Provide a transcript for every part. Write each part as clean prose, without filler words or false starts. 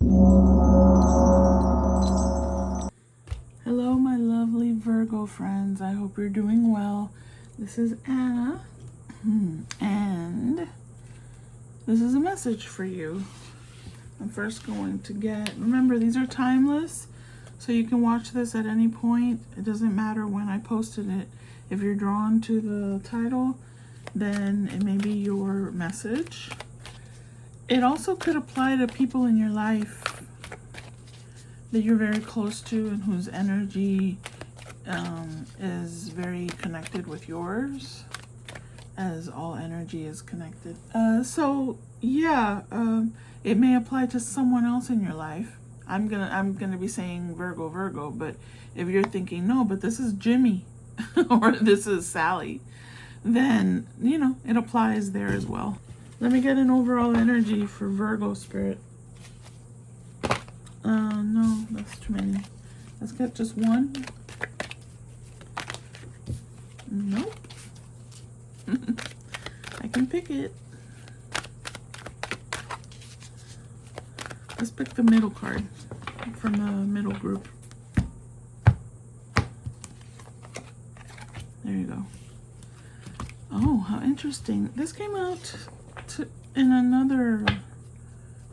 Hello, my lovely Virgo friends. I hope you're doing well. This is Anna, and this is a message for you. I'm first going to remember, these are timeless, so you can watch this at any point. It doesn't matter when I posted it. If you're drawn to the title, then it may be your message. It also could apply to people in your life that you're very close to and whose energy is very connected with yours, as all energy is connected. It may apply to someone else in your life. I'm gonna be saying Virgo, but if you're thinking, no, but this is Jimmy or this is Sally, then it applies there as well. Let me get an overall energy for Virgo spirit. No, that's too many. Let's get just one. Nope. I can pick it. Let's pick the middle card from the middle group. There you go. Oh, how interesting. This came out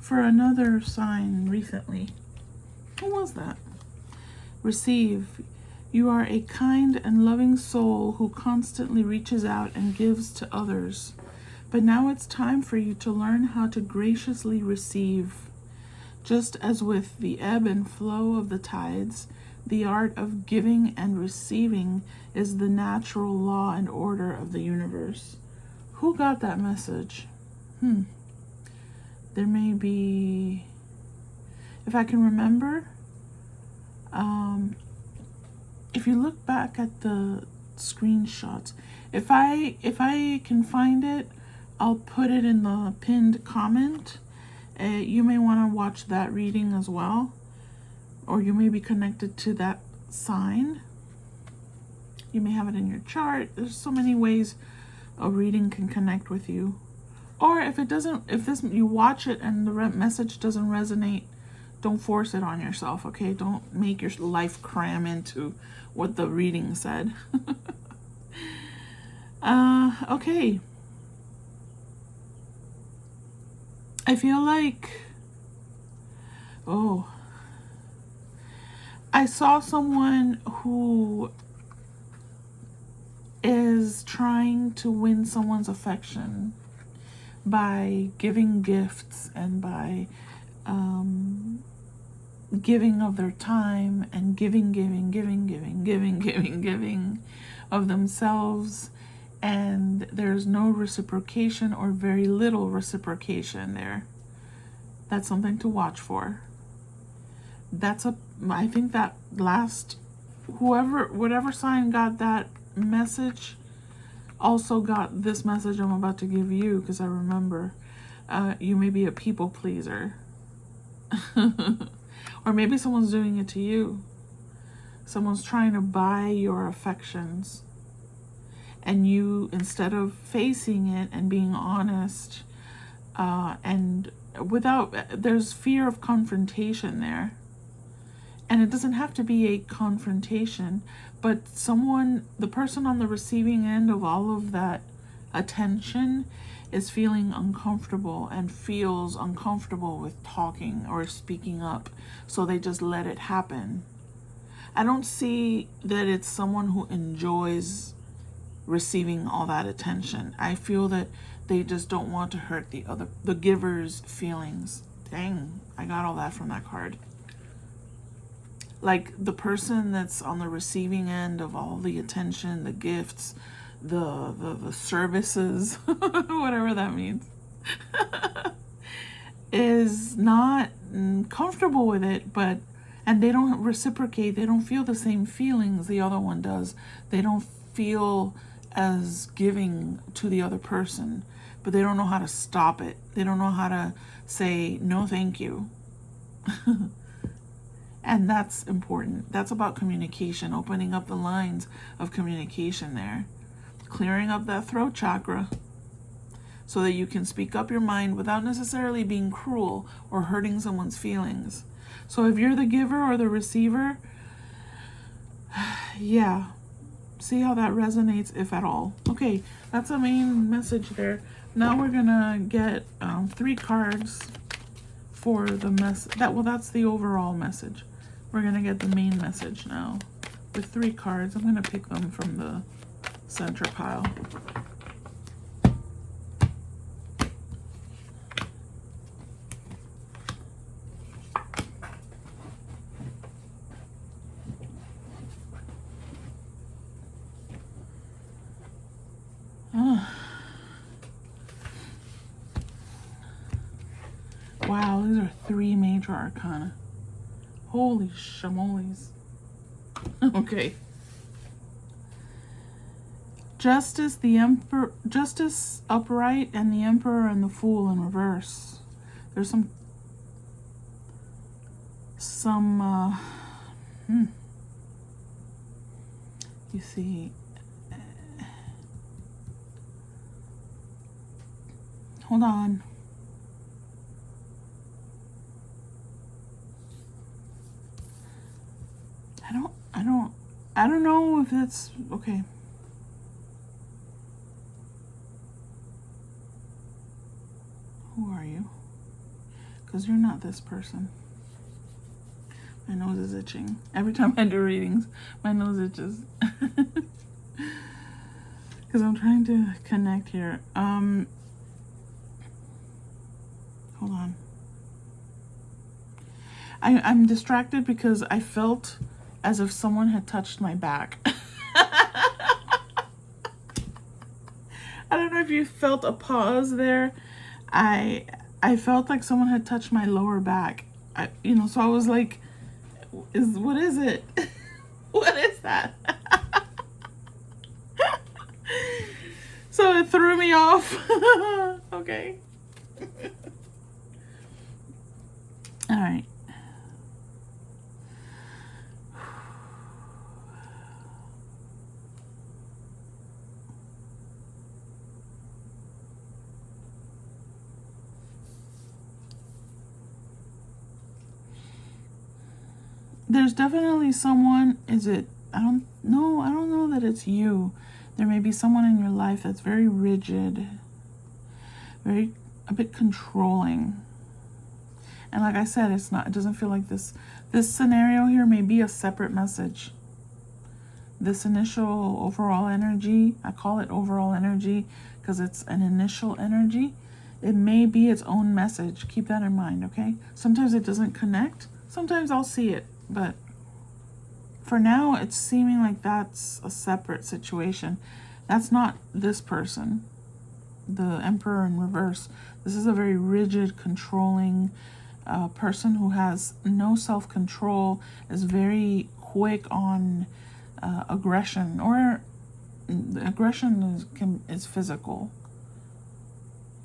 for another sign recently. Who was that? Receive. You are a kind and loving soul who constantly reaches out and gives to others. But now it's time for you to learn how to graciously receive. Just as with the ebb and flow of the tides, the art of giving and receiving is the natural law and order of the universe. Who got that message? There may be, if I can remember, if you look back at the screenshots, if I can find it, I'll put it in the pinned comment. You may want to watch that reading as well, or you may be connected to that sign. You may have it in your chart. There's so many ways a reading can connect with you. Or if you watch it and the message doesn't resonate, don't force it on yourself, okay? Don't make your life cram into what the reading said. Okay. I feel like, I saw someone who is trying to win someone's affection by giving gifts and by giving of their time and giving of themselves, and there's no reciprocation or very little reciprocation there. That's something to watch for. I think that whatever sign got that message also got this message I'm about to give you, because I remember you may be a people pleaser. Or maybe someone's doing it to you. Someone's trying to buy your affections, and you, instead of facing it and being honest, and there's fear of confrontation there. And it doesn't have to be a confrontation, but the person on the receiving end of all of that attention is feeling uncomfortable and feels uncomfortable with talking or speaking up, so they just let it happen. I don't see that it's someone who enjoys receiving all that attention. I feel that they just don't want to hurt the giver's feelings. Dang, I got all that from that card. Like the person that's on the receiving end of all the attention, the gifts, the services, whatever that means, is not comfortable with it, and they don't reciprocate. They don't feel the same feelings the other one does. They don't feel as giving to the other person, but they don't know how to stop it. They don't know how to say, no, thank you. And that's important. That's about communication, opening up the lines of communication there. Clearing up that throat chakra. so that you can speak up your mind without necessarily being cruel or hurting someone's feelings. So if you're the giver or the receiver, yeah, see how that resonates, if at all. Okay, that's the main message there. Now we're gonna get 3 cards for the that's the overall message. We're gonna get the main message now with 3 cards. I'm gonna pick them from the center pile. Wow, these are 3 major arcana. Holy shamoles. Okay. Justice, the Emperor, Justice upright, and the Emperor and the Fool in reverse. There's some you see, hold on. I don't know if it's okay. Who are you? Because you're not this person. My nose is itching. Every time I do readings, my nose itches. Because I'm trying to connect here. Hold on. I'm distracted because I felt as if someone had touched my back. I don't know if you felt a pause there. I felt like someone had touched my lower back. So I was like, what is it? What is that? So it threw me off. Okay. All right. There's definitely someone, I don't know that it's you. There may be someone in your life that's very rigid, a bit controlling. And like I said, it doesn't feel like this scenario here may be a separate message. This initial overall energy, I call it overall energy because it's an initial energy. It may be its own message. Keep that in mind, okay? Sometimes it doesn't connect. Sometimes I'll see it. But for now, it's seeming like that's a separate situation. That's not this person, the Emperor in reverse. This is a very rigid, controlling person who has no self-control, is very quick on aggression, or aggression is physical.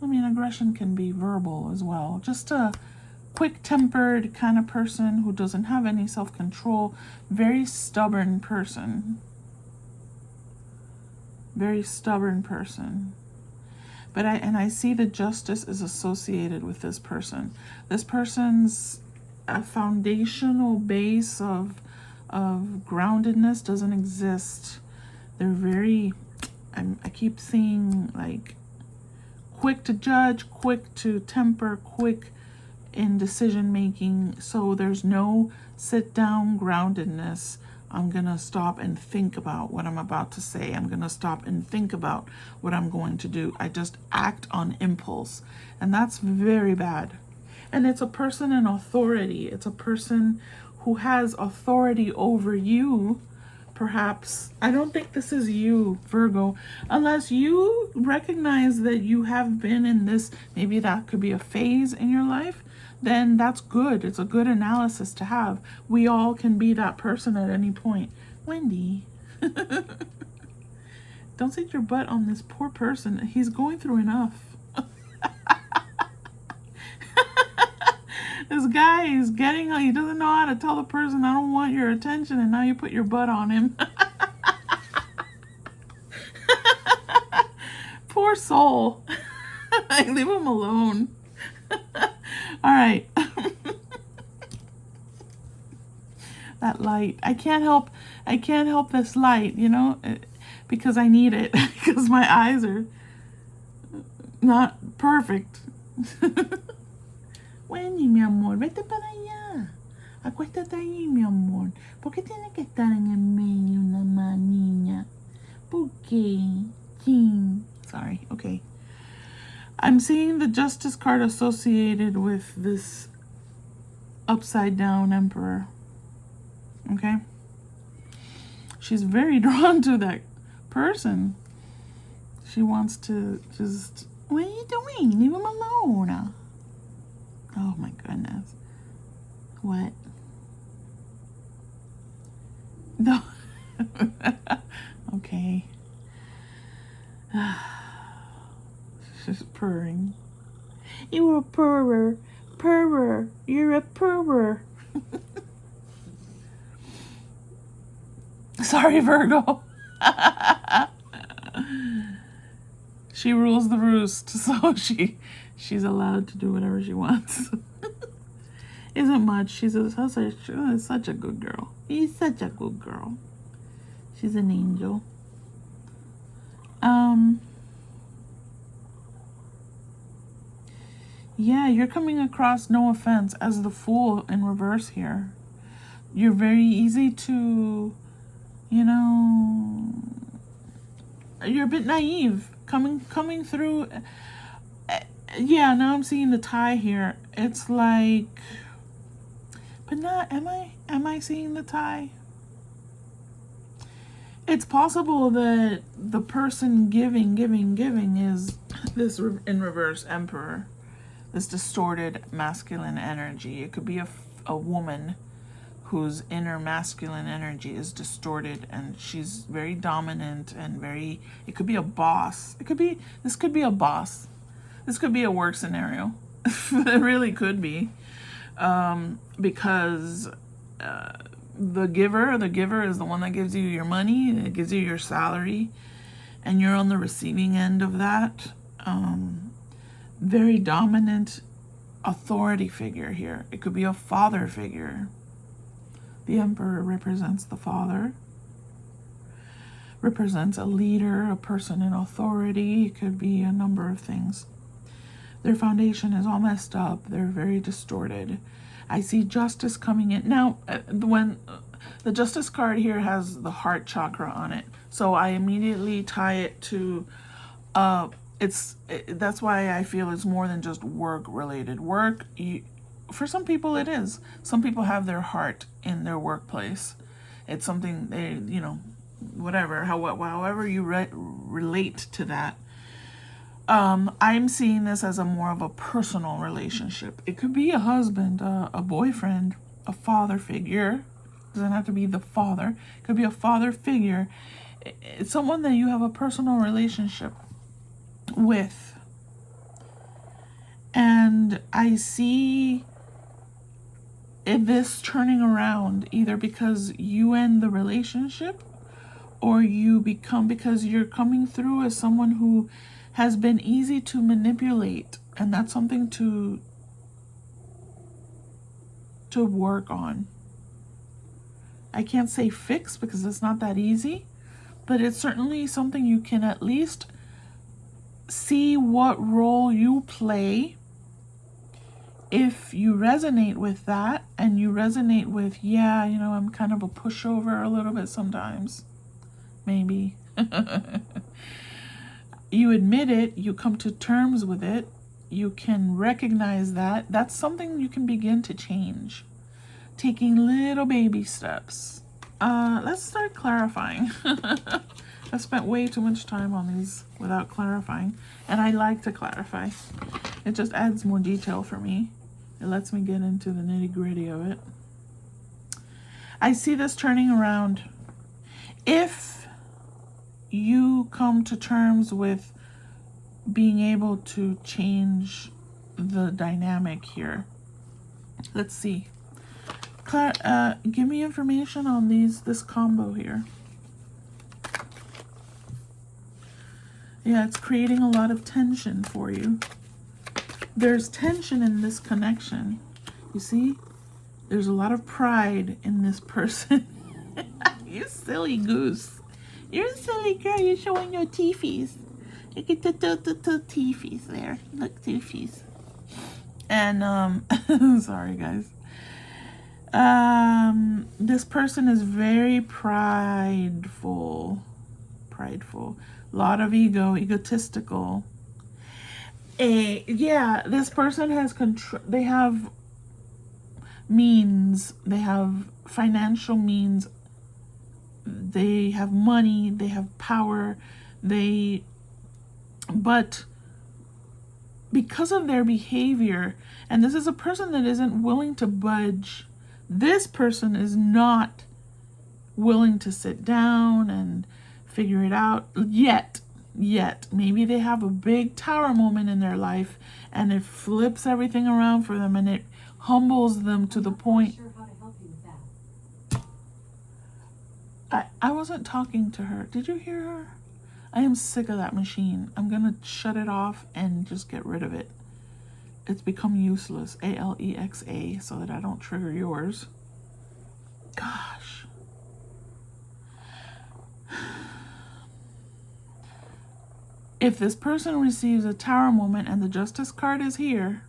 I mean, aggression can be verbal as well. Just a quick-tempered kind of person who doesn't have any self-control. Very stubborn person. Very stubborn person. But I see the justice is associated with this person. This person's foundational base of groundedness doesn't exist. They're very, I keep seeing like quick to judge, quick to temper, quick in decision making. So there's no sit down groundedness. I'm gonna stop and think about what I'm about to say. I'm gonna stop and think about what I'm going to do. I just act on impulse, and that's very bad. And it's a person in authority. It's a person who has authority over you. Perhaps, I don't think this is you, Virgo, unless you recognize that you have been in this, maybe that could be a phase in your life, then that's good. It's a good analysis to have. We all can be that person at any point. Wendy, don't sit your butt on this poor person. He's going through enough. This guy is he doesn't know how to tell the person, I don't want your attention, and now you put your butt on him. Poor soul. Leave him alone. All right. That light. I can't help this light, you know, because I need it, because my eyes are not perfect. Wendy, mi amor, vete para allá. Acuéstate ahí, mi amor. ¿Por qué tiene que estar en el medio una más niña? ¿Por qué? Sorry, okay. I'm seeing the Justice card associated with this upside down Emperor. Okay? She's very drawn to that person. She wants to just, what are you doing? Leave him alone. Oh my goodness. What? No. Okay. She's purring. You're a purrer. Purrer. You're a purrer. Sorry, Virgo. She rules the roost, so she's allowed to do whatever she wants. Isn't much. She's such a good girl. She's such a good girl. She's an angel. Yeah, you're coming across, no offense, as the Fool in reverse here. You're very easy to, you know, you're a bit naive coming through. Yeah, now I'm seeing the tie here. It's like, but not, am I seeing the tie? It's possible that the person giving is this in reverse Emperor, this distorted masculine energy. It could be a woman whose inner masculine energy is distorted, and she's very dominant and very, it could be a boss. This could be a boss. This could be a work scenario. It really could be. Because the giver is the one that gives you your money, it gives you your salary, and you're on the receiving end of that. Very dominant authority figure here. It could be a father figure. The Emperor represents the father, represents a leader, a person in authority. It could be a number of things. Their foundation is all messed up. They're very distorted. I see Justice coming in. Now, when the Justice card here has the heart chakra on it, so I immediately tie it to, that's why I feel it's more than just work related. Work, for some people it is. Some people have their heart in their workplace. It's something they, you know, whatever, however you relate to that. I'm seeing this as a more of a personal relationship. It could be a husband, a boyfriend, a father figure. It doesn't have to be the father. It could be a father figure. It's someone that you have a personal relationship with. And I see this turning around either because you end the relationship, or you become, because you're coming through as someone who has been easy to manipulate, and that's something to work on. I can't say fix because it's not that easy, but it's certainly something you can at least see what role you play. If you resonate with that, and you resonate with, yeah, you know, I'm kind of a pushover a little bit sometimes, maybe. You admit it, you come to terms with it, you can recognize that. That's something you can begin to change. Taking little baby steps. Let's start clarifying. I spent way too much time on these without clarifying, and I like to clarify. It just adds more detail for me. It lets me get into the nitty-gritty of it. I see this turning around. If you come to terms with being able to change the dynamic here. Let's see. Give me information on this combo here. Yeah, it's creating a lot of tension for you. There's tension in this connection. You see? There's a lot of pride in this person. You silly goose. You're a silly girl. You're showing your teethies. Look at the teethies there. Look, teethies. And, sorry, guys. This person is very prideful. Prideful. A lot of ego, egotistical. Yeah, this person has control. They have means. They have financial means. They have money. They have power. But because of their behavior, and this is a person that isn't willing to budge. This person is not willing to sit down and figure it out yet. Maybe they have a big tower moment in their life and it flips everything around for them and it humbles them to the point. I wasn't talking to her. Did you hear her? I am sick of that machine. I'm gonna shut it off and just get rid of it. It's become useless. Alexa, so that I don't trigger yours. Gosh. If this person receives a tower moment and the justice card is here,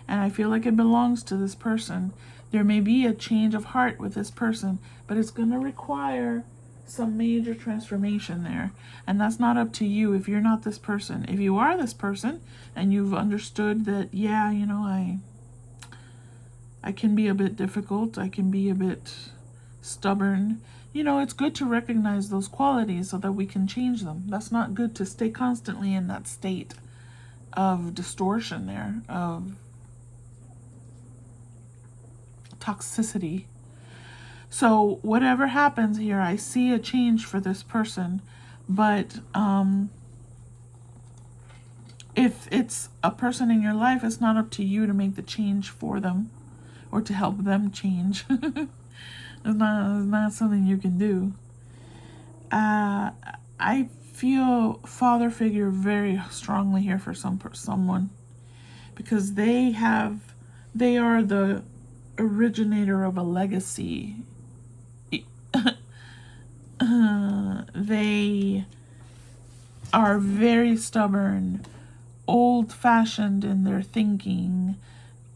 and I feel like it belongs to this person, there may be a change of heart with this person, but it's going to require some major transformation there. And that's not up to you if you're not this person. If you are this person and you've understood that, yeah, you know, I can be a bit difficult, I can be a bit stubborn, you know, it's good to recognize those qualities so that we can change them. That's not good to stay constantly in that state of distortion there, of toxicity. So whatever happens here, I see a change for this person, but if it's a person in your life, it's not up to you to make the change for them or to help them change. It's not something you can do. I feel father figure very strongly here for someone, because they are the originator of a legacy. They are very stubborn, old-fashioned in their thinking,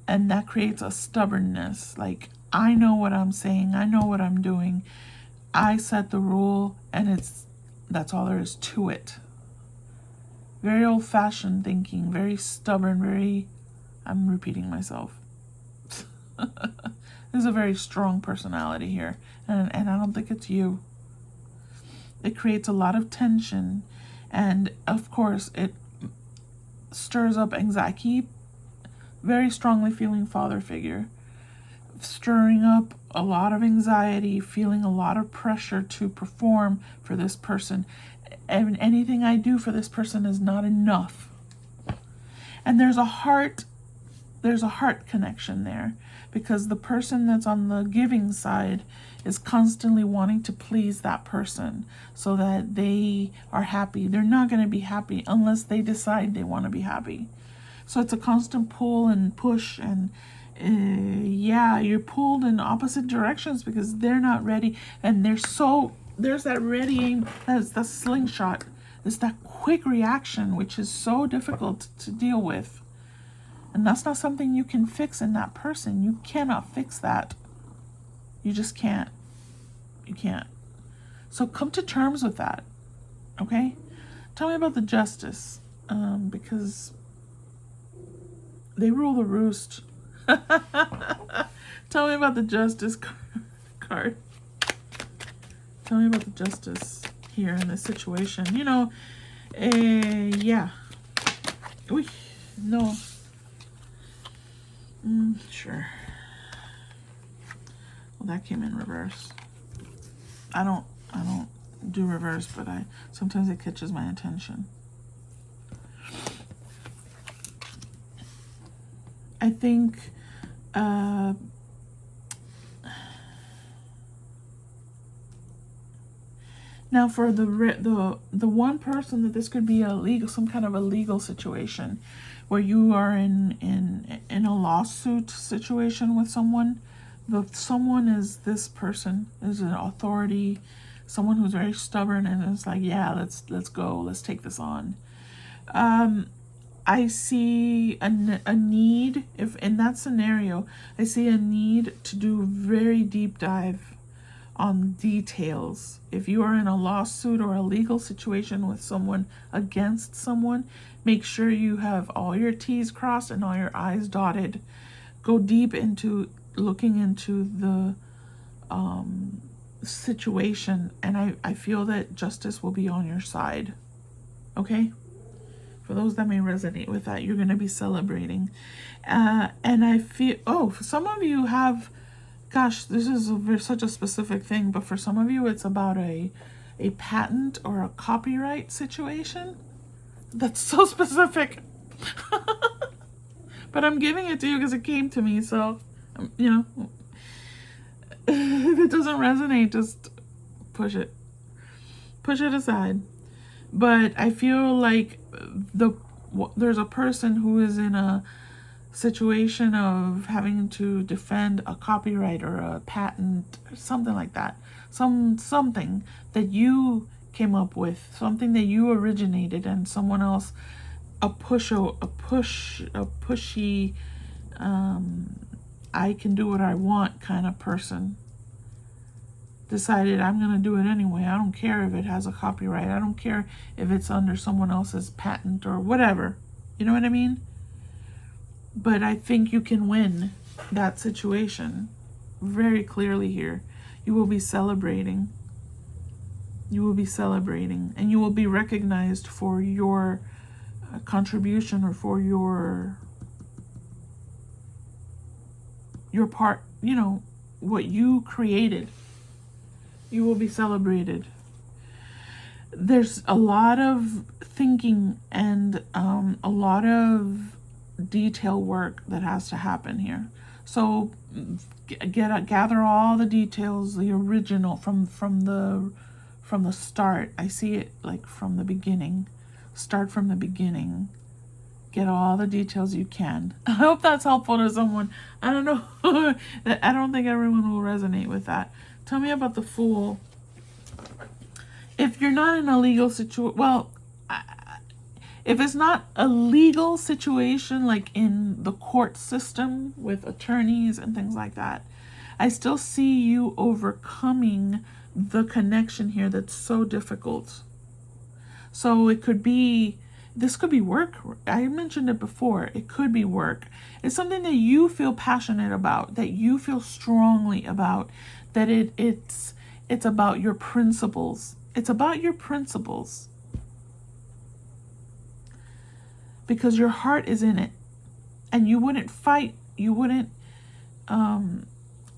and that creates a stubbornness. Like, I know what I'm saying, I know what I'm doing, I set the rule, and that's all there is to it. Very old-fashioned thinking, very stubborn, I'm repeating myself. There's a very strong personality here, and I don't think it's you. It creates a lot of tension, and of course it stirs up anxiety. Very strongly feeling father figure, stirring up a lot of anxiety, feeling a lot of pressure to perform for this person, and anything I do for this person is not enough. And there's a heart connection there, because the person that's on the giving side is constantly wanting to please that person so that they are happy. They're not going to be happy unless they decide they want to be happy. So it's a constant pull and push, and you're pulled in opposite directions because they're not ready, and there's that ready aim, that's the slingshot. It's that quick reaction, which is so difficult to deal with. And that's not something you can fix in that person. You cannot fix that. You just can't. You can't. So come to terms with that. Okay? Tell me about the justice. Because they rule the roost. Tell me about the justice card. Tell me about the justice here in this situation. You know, yeah. Ooh, no. Sure. Well, that came in reverse. I don't do reverse, but sometimes it catches my attention. I think Now, for the one person that this could be some kind of a legal situation, where you are in a lawsuit situation with someone. The someone is this person, is an authority, someone who's very stubborn and is like, yeah, let's go, let's take this on. I see a need, if in that scenario, I see a need to do very deep dive on details. If you are in a lawsuit or a legal situation with someone, against someone, make sure you have all your T's crossed and all your I's dotted. Go deep into looking into the situation, and I feel that justice will be on your side. Okay? For those that may resonate with that, you're going to be celebrating. And I feel, for some of you have, gosh, this is such a specific thing, but for some of you, it's about a patent or a copyright situation. That's so specific. But I'm giving it to you because it came to me, so, if it doesn't resonate, just push it aside. But I feel like there's a person who is in a situation of having to defend a copyright or a patent, something like that. Something that you came up with, something that you originated, and someone else, a pushy, I can do what I want kind of person, decided, I'm going to do it anyway. I don't care if it has a copyright. I don't care if it's under someone else's patent or whatever. You know what I mean? But I think you can win that situation very clearly here. You will be celebrating. You will be celebrating. And you will be recognized for your contribution, or for your part, what you created. You will be celebrated. There's a lot of thinking and a lot of detail work that has to happen here. So gather all the details, the original from the start. I see it like from the beginning. Start from the beginning. Get all the details you can. I hope that's helpful to someone. I don't know. I don't think everyone will resonate with that. Tell me about the Fool. If you're not in a legal situation, if it's not a legal situation like in the court system with attorneys and things like that, I still see you overcoming the connection here that's so difficult. So this could be work. I mentioned it before. It could be work. It's something that you feel passionate about, that you feel strongly about, that it's about your principles. It's about your principles. Because your heart is in it. And you wouldn't fight. You wouldn't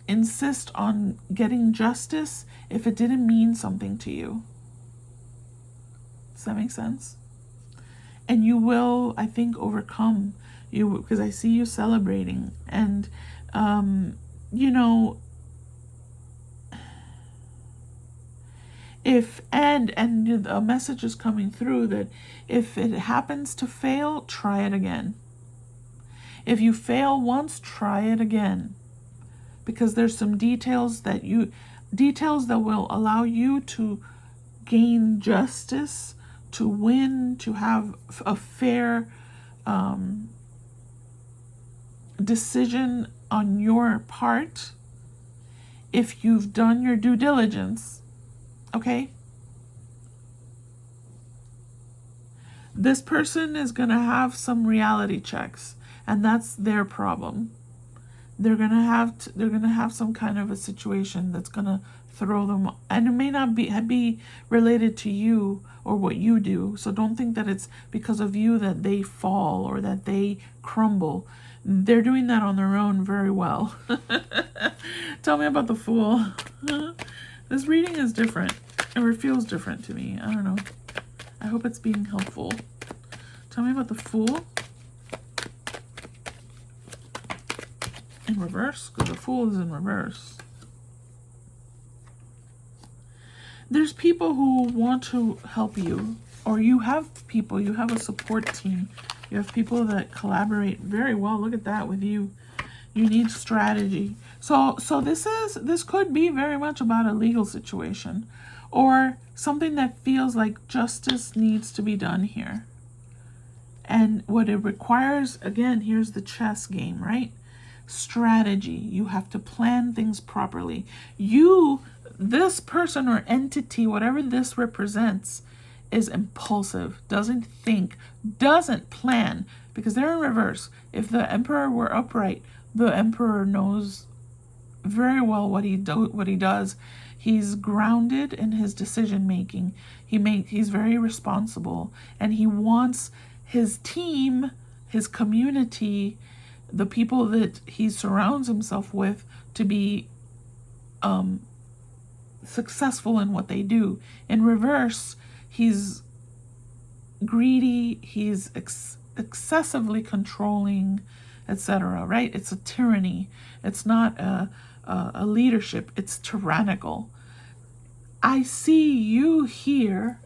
insist on getting justice if it didn't mean something to you. Does that make sense? And you will, I think, overcome you, because I see you celebrating. And, if and a message is coming through that if it happens to fail, try it again. If you fail once, try it again, because there's some details that will allow you to gain justice, to win, to have a fair decision on your part if you've done your due diligence. Okay? This person is going to have some reality checks, and that's their problem. They're going to have some kind of a situation that's going to throw them, and it may not be related to you or what you do. So don't think that it's because of you that they fall or that they crumble. They're doing that on their own very well. Tell me about the Fool. This reading is different, or it feels different to me. I don't know. I hope it's being helpful. Tell me about the Fool. In reverse, because the Fool is in reverse. there's people who want to help you, or you have people, you have a support team. You have people that collaborate very well. Look at that with you. You need strategy. So this could be very much about a legal situation or something that feels like justice needs to be done here. And what it requires, again, here's the chess game, right? Strategy. You have to plan things properly. This person or entity, whatever this represents, is impulsive, doesn't think, doesn't plan, because they're in reverse. If the Emperor were upright, the Emperor knows very well what he does. He's grounded in his decision making. He's very responsible, and he wants his team, his community, the people that he surrounds himself with to be successful in what they do. In reverse, he's greedy, he's excessively controlling, etc. Right? It's a tyranny. It's not a leadership. It's tyrannical. I see you here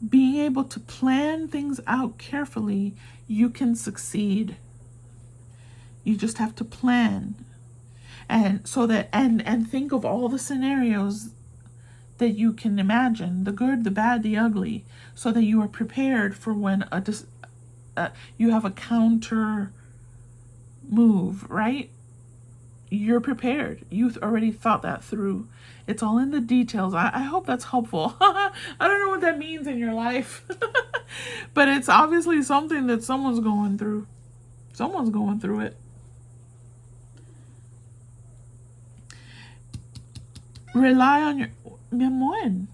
being able to plan things out carefully. You can succeed. You just have to plan. And so that and think of all the scenarios that you can imagine, the good, the bad, the ugly, so that you are prepared for when you have a counter move, right? You're prepared. You've already thought that through. It's all in the details. I hope that's helpful. I don't know what that means in your life, but it's obviously something that someone's going through. Someone's going through it. Rely on your... Mi amor,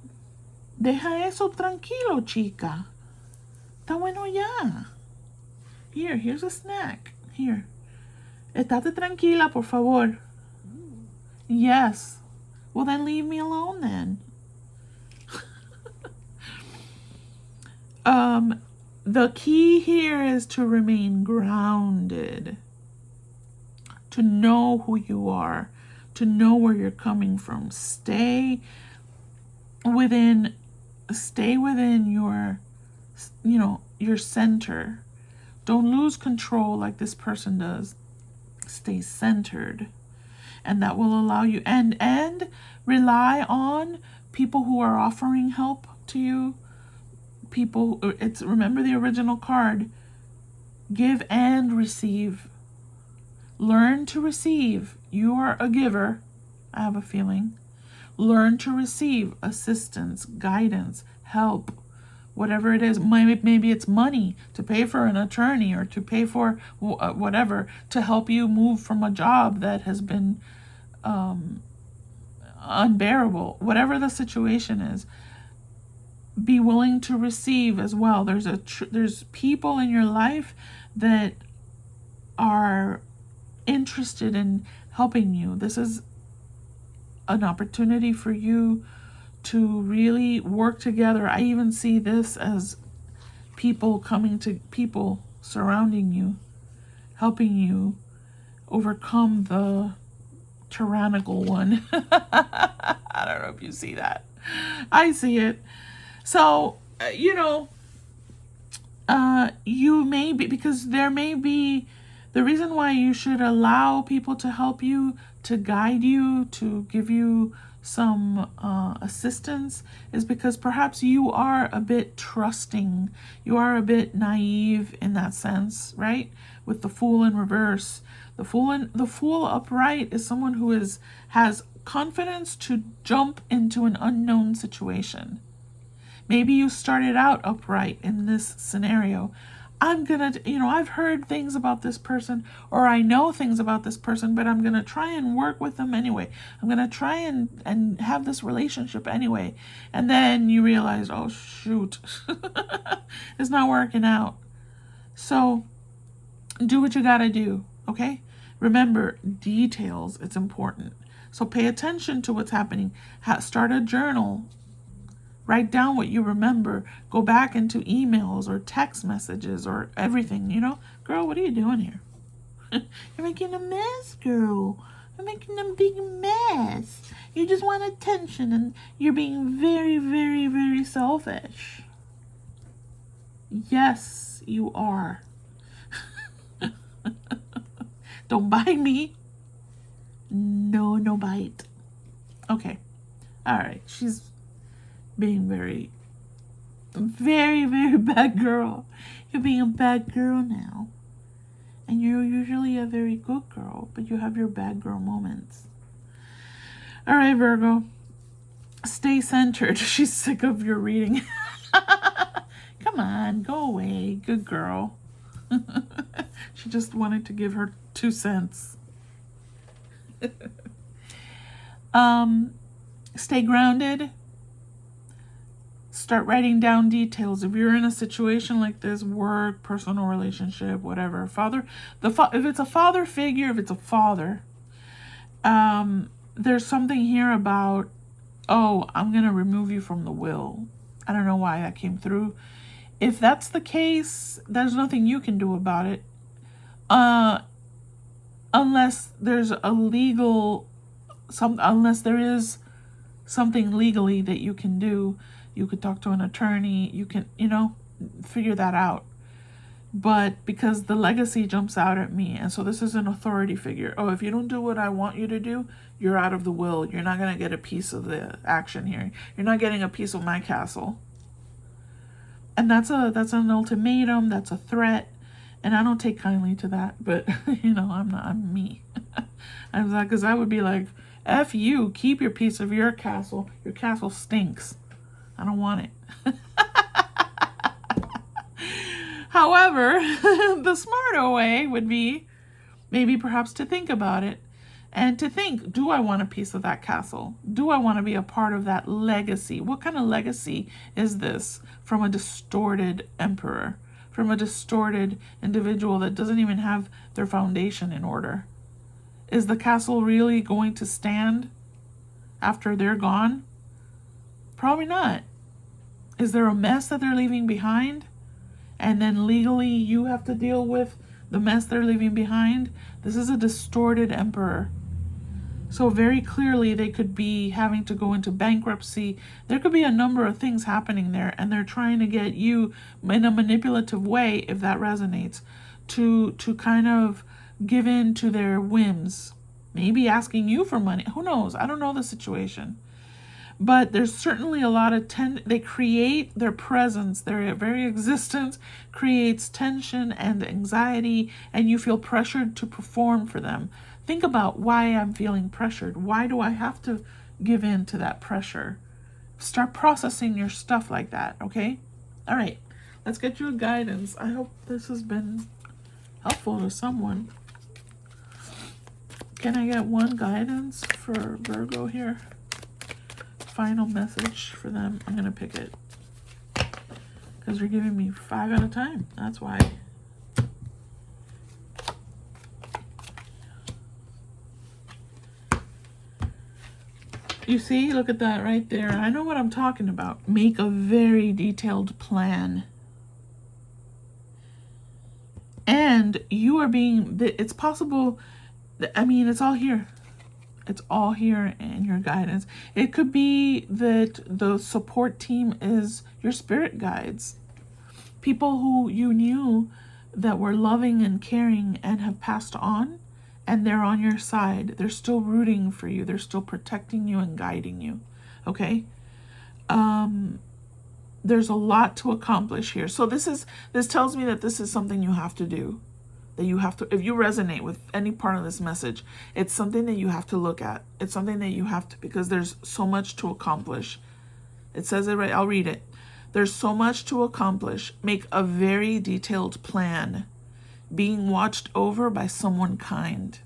deja eso tranquilo, chica. Está bueno ya. Here's a snack. Here. Estate tranquila, por favor. Yes. Well, then leave me alone then. The key here is to remain grounded. To know who you are. To know where you're coming from. Stay within your, your center. Don't lose control like this person does. Stay centered, and that will allow you and rely on people who are offering help to you. Remember the original card, give and receive. Learn to receive. You are a giver, I have a feeling. Learn to receive assistance, guidance, help, whatever it is. Maybe it's money to pay for an attorney or to pay for whatever, to help you move from a job that has been unbearable. Whatever the situation is, be willing to receive as well. There's people in your life that are interested in helping you. This is an opportunity for you to really work together. I even see this as people surrounding you, helping you overcome the tyrannical one. I don't know if you see that. I see it. So, you may be, because there may be, the reason why you should allow people to help you, to guide you, to give you some assistance, is because perhaps you are a bit trusting. You are a bit naive in that sense, right? With the Fool in reverse. The Fool upright is someone who has confidence to jump into an unknown situation. Maybe you started out upright in this scenario. I've heard things about this person, or I know things about this person, but I'm going to try and work with them anyway. I'm going to try and have this relationship anyway. And then you realize, oh, shoot, it's not working out. So do what you got to do, okay? Remember, details, it's important. So pay attention to what's happening. Start a journal. Write down what you remember. Go back into emails or text messages or everything, Girl, what are you doing here? You're making a mess, girl. You're making a big mess. You just want attention, and you're being very, very, very selfish. Yes, you are. Don't bite me. No, no bite. Okay. All right. She's being very, very, very bad girl. You're being a bad girl now. And you're usually a very good girl, but you have your bad girl moments. All right, Virgo. Stay centered. She's sick of your reading. Come on, go away. Good girl. She just wanted to give her 2 cents. Stay grounded. Start writing down details. If you're in a situation like this, work, personal relationship, whatever, if it's a father figure, if it's a father, there's something here about, oh, I'm going to remove you from the will. I don't know why that came through. If that's the case, there's nothing you can do about it. Unless there's unless there is something legally that you can do. You could talk to an attorney. You can, figure that out. But because the legacy jumps out at me, and so this is an authority figure. Oh, if you don't do what I want you to do, you're out of the will. You're not going to get a piece of the action here. You're not getting a piece of my castle. And that's an ultimatum. That's a threat. And I don't take kindly to that. But, I'm me. I'm like, because I would be like, F you, keep your piece of your castle. Your castle stinks. I don't want it. However, the smarter way would be maybe perhaps to think about it and to think, do I want a piece of that castle? Do I want to be a part of that legacy? What kind of legacy is this from a distorted emperor, from a distorted individual that doesn't even have their foundation in order? Is the castle really going to stand after they're gone? Probably not. Is there a mess that they're leaving behind? And then legally you have to deal with the mess they're leaving behind? This is a distorted emperor. So very clearly they could be having to go into bankruptcy. There could be a number of things happening there, and they're trying to get you in a manipulative way, if that resonates, to kind of give in to their whims. Maybe asking you for money. Who knows? I don't know the situation. But there's certainly a lot of they create their presence, their very existence creates tension and anxiety, and you feel pressured to perform for them. Think about why I'm feeling pressured. Why do I have to give in to that pressure? Start processing your stuff like that, okay? All right, let's get you a guidance. I hope this has been helpful to someone. Can I get one guidance for Virgo here? Final message for them. I'm gonna pick it because they're giving me 5 at a time. That's why. You see, look at that right there. I know what I'm talking about. Make a very detailed plan. And you are it's possible, it's all here. It's all here in your guidance. It could be that the support team is your spirit guides. People who you knew that were loving and caring and have passed on, and they're on your side. They're still rooting for you. They're still protecting you and guiding you. Okay? There's a lot to accomplish here. So this tells me that this is something you have to do. That you have to, if you resonate with any part of this message, it's something that you have to look at. It's something that you have to, because there's so much to accomplish. It says it right, I'll read it. There's so much to accomplish. Make a very detailed plan. Being watched over by someone kind.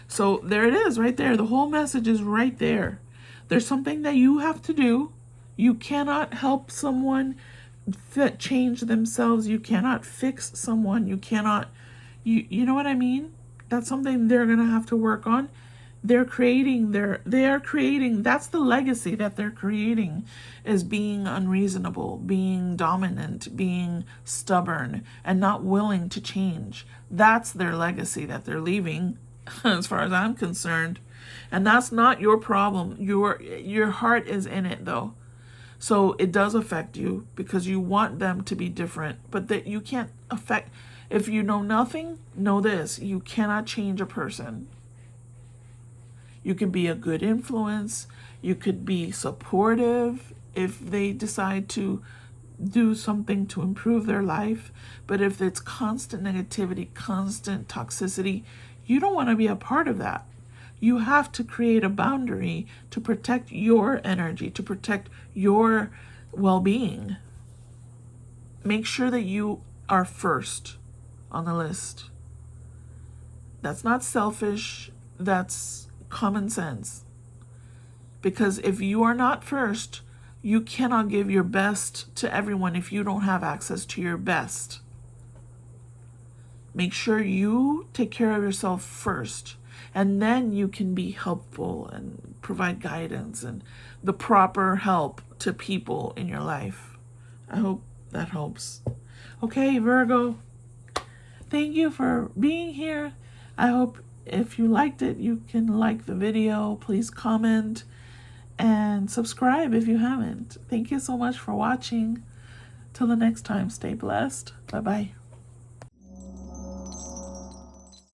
So there it is right there. The whole message is right there. There's something that you have to do. You cannot help someone change themselves. You cannot fix someone. You cannot... You know what I mean? That's something they're going to have to work on. They are creating, that's the legacy that they're creating, is being unreasonable, being dominant, being stubborn, and not willing to change. That's their legacy that they're leaving. as far as I'm concerned. And that's not your problem. Your heart is in it, though. So it does affect you because you want them to be different, but that you can't affect. If you know nothing, know this: you cannot change a person. You can be a good influence. You could be supportive if they decide to do something to improve their life. But if it's constant negativity, constant toxicity, you don't want to be a part of that. You have to create a boundary to protect your energy, to protect your well-being. Make sure that you are first on the list. That's not selfish, that's common sense. Because if you are not first, you cannot give your best to everyone if you don't have access to your best. Make sure you take care of yourself first, and then you can be helpful and provide guidance and the proper help to people in your life. I hope that helps. Okay, Virgo, thank you for being here. I hope if you liked it, you can like the video. Please comment and subscribe if you haven't. Thank you so much for watching. Till the next time, stay blessed. Bye-bye.